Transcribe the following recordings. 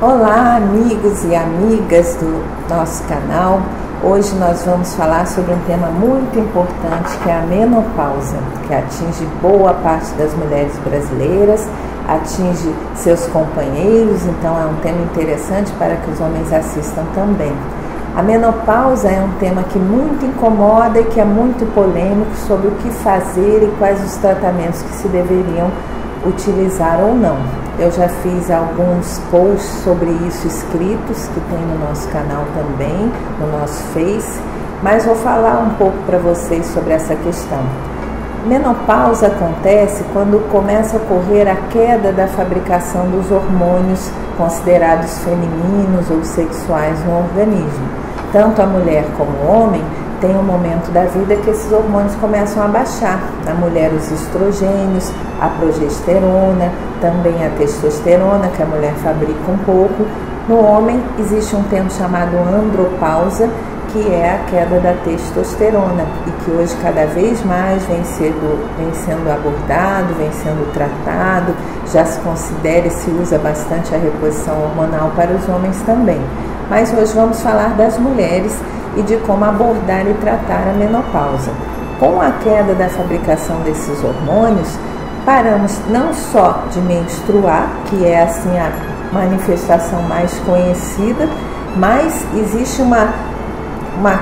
Olá, amigos e amigas do nosso canal. Hoje nós vamos falar sobre um tema muito importante, que é a menopausa, que atinge boa parte das mulheres brasileiras, atinge seus companheiros, então é um tema interessante para que os homens assistam também. A menopausa é um tema que muito incomoda e que é muito polêmico sobre o que fazer e quais os tratamentos que se deveriam utilizar ou não. Eu já fiz alguns posts sobre isso escritos, que tem no nosso canal também, no nosso Face, mas vou falar um pouco para vocês sobre essa questão. Menopausa acontece quando começa a ocorrer a queda da fabricação dos hormônios considerados femininos ou sexuais no organismo. Tanto a mulher como o homem tem um momento da vida que esses hormônios começam a baixar. Na mulher, os estrogênios, a progesterona, também a testosterona, que a mulher fabrica um pouco. No homem, existe um tempo chamado andropausa, que é a queda da testosterona e que hoje cada vez mais vem sendo abordado, vem sendo tratado. Já se considera e se usa bastante a reposição hormonal para os homens também. Mas hoje vamos falar das mulheres e de como abordar e tratar a menopausa. Com a queda da fabricação desses hormônios, paramos não só de menstruar, que é assim a manifestação mais conhecida, mas existe uma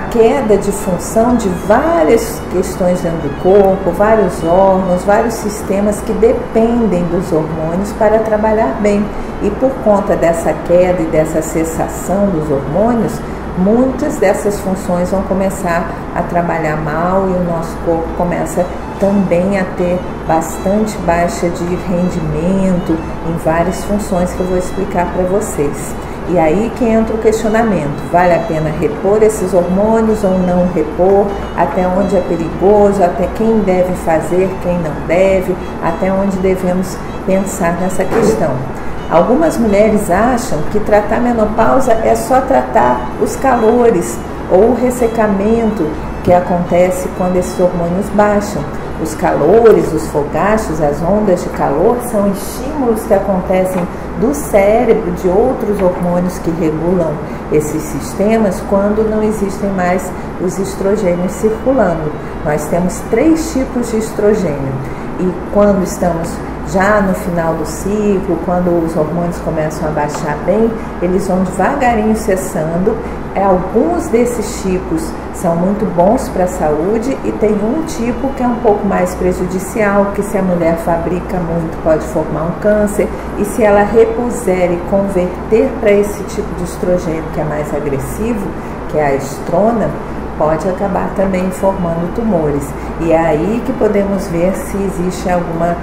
queda de função de várias questões dentro do corpo, vários órgãos, vários sistemas que dependem dos hormônios para trabalhar bem. E por conta dessa queda e dessa cessação dos hormônios, muitas dessas funções vão começar a trabalhar mal e o nosso corpo começa também a ter bastante baixa de rendimento em várias funções que eu vou explicar para vocês. E aí que entra o questionamento: vale a pena repor esses hormônios ou não repor? Até onde é perigoso? Até quem deve fazer, quem não deve? Até onde devemos pensar nessa questão? Algumas mulheres acham que tratar a menopausa é só tratar os calores ou o ressecamento que acontece quando esses hormônios baixam. Os calores, os fogachos, as ondas de calor são estímulos que acontecem do cérebro de outros hormônios que regulam esses sistemas quando não existem mais os estrogênios circulando. Nós temos 3 tipos de estrogênio e quando estamos já no final do ciclo, quando os hormônios começam a baixar bem, eles vão devagarinho cessando. Alguns desses tipos são muito bons para a saúde e tem um tipo que é um pouco mais prejudicial, que se a mulher fabrica muito pode formar um câncer, e se ela repuser e converter para esse tipo de estrogênio que é mais agressivo, que é a estrona, pode acabar também formando tumores. E é aí que podemos ver se existe alguma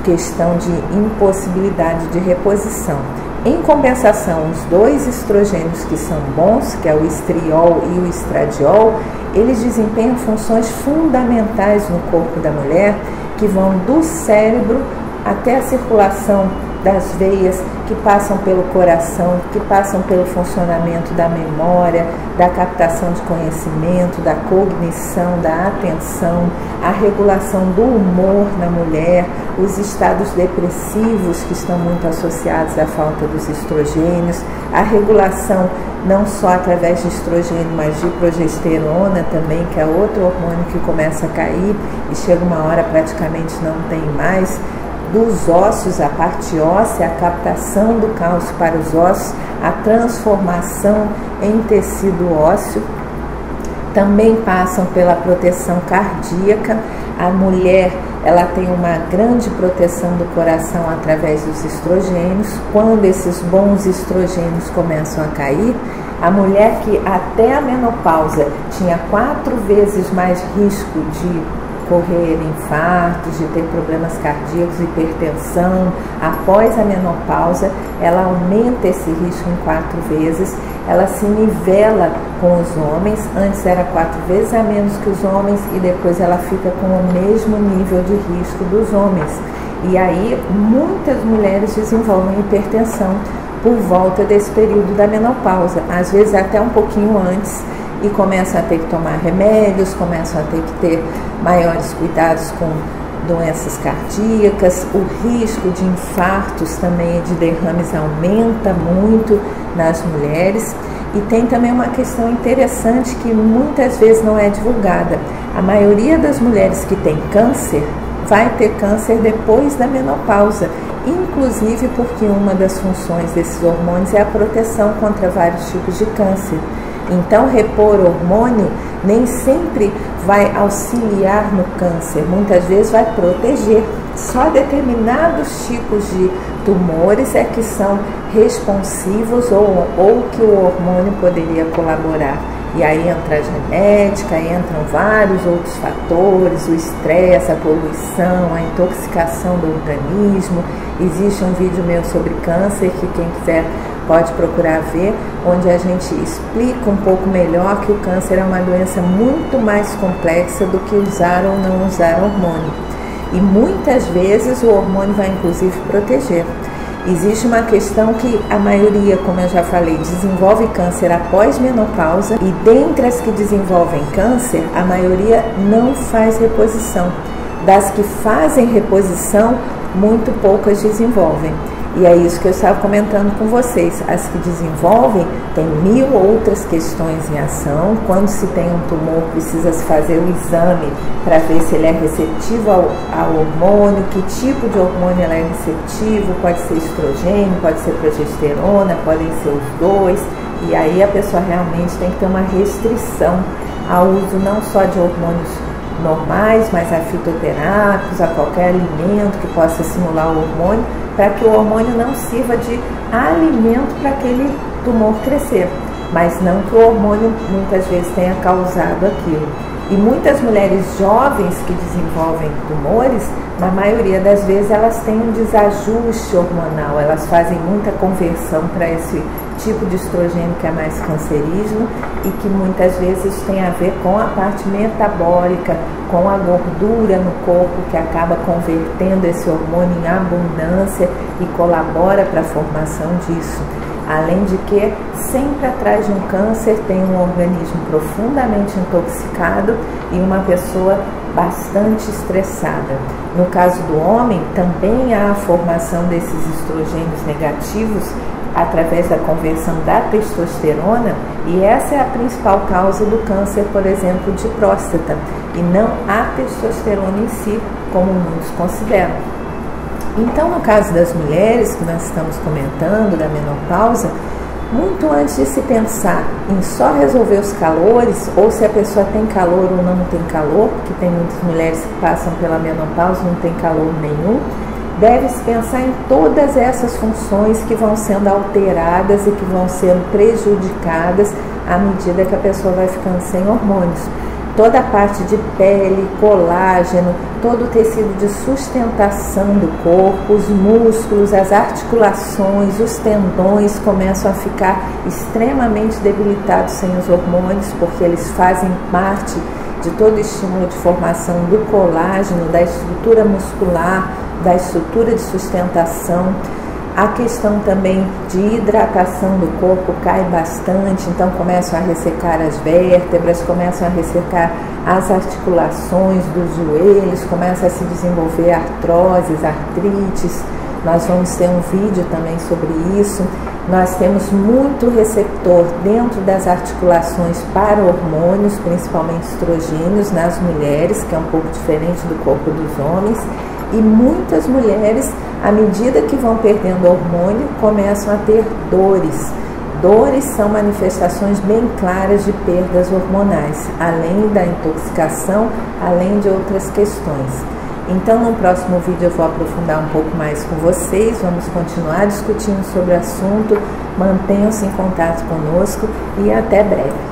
questão de impossibilidade de reposição. Em compensação, os 2 estrogênios que são bons, que é o estriol e o estradiol, eles desempenham funções fundamentais no corpo da mulher, que vão do cérebro até a circulação das veias, que passam pelo coração, que passam pelo funcionamento da memória, da captação de conhecimento, da cognição, da atenção, a regulação do humor na mulher, os estados depressivos que estão muito associados à falta dos estrogênios, a regulação não só através de estrogênio, mas de progesterona também, que é outro hormônio que começa a cair e chega uma hora praticamente não tem mais. Dos ossos, a parte óssea, a captação do cálcio para os ossos, a transformação em tecido ósseo, também passam pela proteção cardíaca. A mulher, ela tem uma grande proteção do coração através dos estrogênios. Quando esses bons estrogênios começam a cair, a mulher que até a menopausa tinha 4 vezes mais risco de correr infartos, de ter problemas cardíacos, hipertensão, após a menopausa, ela aumenta esse risco em 4 vezes, ela se nivela com os homens, antes era 4 vezes a menos que os homens e depois ela fica com o mesmo nível de risco dos homens. E aí muitas mulheres desenvolvem hipertensão por volta desse período da menopausa, às vezes até um pouquinho antes, e começam a ter que tomar remédios, começam a ter que ter maiores cuidados com doenças cardíacas, o risco de infartos também e de derrames aumenta muito nas mulheres. E tem também uma questão interessante que muitas vezes não é divulgada. A maioria das mulheres que tem câncer vai ter câncer depois da menopausa, inclusive porque uma das funções desses hormônios é a proteção contra vários tipos de câncer. Então, repor hormônio nem sempre vai auxiliar no câncer, muitas vezes vai proteger. Só determinados tipos de tumores é que são responsivos ou que o hormônio poderia colaborar. E aí entra a genética, aí entram vários outros fatores, o estresse, a poluição, a intoxicação do organismo. Existe um vídeo meu sobre câncer que quem quiser pode procurar ver, onde a gente explica um pouco melhor que o câncer é uma doença muito mais complexa do que usar ou não usar hormônio. E muitas vezes o hormônio vai inclusive proteger. Existe uma questão que a maioria, como eu já falei, desenvolve câncer após menopausa, e dentre as que desenvolvem câncer, a maioria não faz reposição. Das que fazem reposição, muito poucas desenvolvem. E é isso que eu estava comentando com vocês. As que desenvolvem, tem 1000 outras questões em ação. Quando se tem um tumor, precisa se fazer o exame para ver se ele é receptivo ao hormônio, que tipo de hormônio ele é receptivo, pode ser estrogênio, pode ser progesterona, podem ser os dois. E aí a pessoa realmente tem que ter uma restrição ao uso não só de hormônios normais, mas a fitoterápicos, a qualquer alimento que possa simular o hormônio, para que o hormônio não sirva de alimento para aquele tumor crescer, mas não que o hormônio muitas vezes tenha causado aquilo. E muitas mulheres jovens que desenvolvem tumores, na maioria das vezes elas têm um desajuste hormonal, elas fazem muita conversão para esse tipo de estrogênio que é mais cancerígeno e que muitas vezes tem a ver com a parte metabólica, com a gordura no corpo que acaba convertendo esse hormônio em abundância e colabora para a formação disso. Além de que, sempre atrás de um câncer tem um organismo profundamente intoxicado e uma pessoa bastante estressada. No caso do homem, também há a formação desses estrogênios negativos através da conversão da testosterona, e essa é a principal causa do câncer, por exemplo, de próstata, e não a testosterona em si, como muitos consideram. Então, no caso das mulheres que nós estamos comentando, da menopausa, muito antes de se pensar em só resolver os calores, ou se a pessoa tem calor ou não tem calor, porque tem muitas mulheres que passam pela menopausa e não tem calor nenhum, deve-se pensar em todas essas funções que vão sendo alteradas e que vão sendo prejudicadas à medida que a pessoa vai ficando sem hormônios. Toda a parte de pele, colágeno, todo o tecido de sustentação do corpo, os músculos, as articulações, os tendões começam a ficar extremamente debilitados sem os hormônios, porque eles fazem parte de todo o estímulo de formação do colágeno, da estrutura muscular, da estrutura de sustentação. A questão também de hidratação do corpo cai bastante, então começam a ressecar as vértebras, começam a ressecar as articulações dos joelhos, começa a se desenvolver artroses, artrites. Nós vamos ter um vídeo também sobre isso. Nós temos muito receptor dentro das articulações para hormônios, principalmente estrogênios, nas mulheres, que é um pouco diferente do corpo dos homens. E muitas mulheres, à medida que vão perdendo hormônio, começam a ter dores. Dores são manifestações bem claras de perdas hormonais, além da intoxicação, além de outras questões. Então, no próximo vídeo eu vou aprofundar um pouco mais com vocês, vamos continuar discutindo sobre o assunto, mantenham-se em contato conosco e até breve.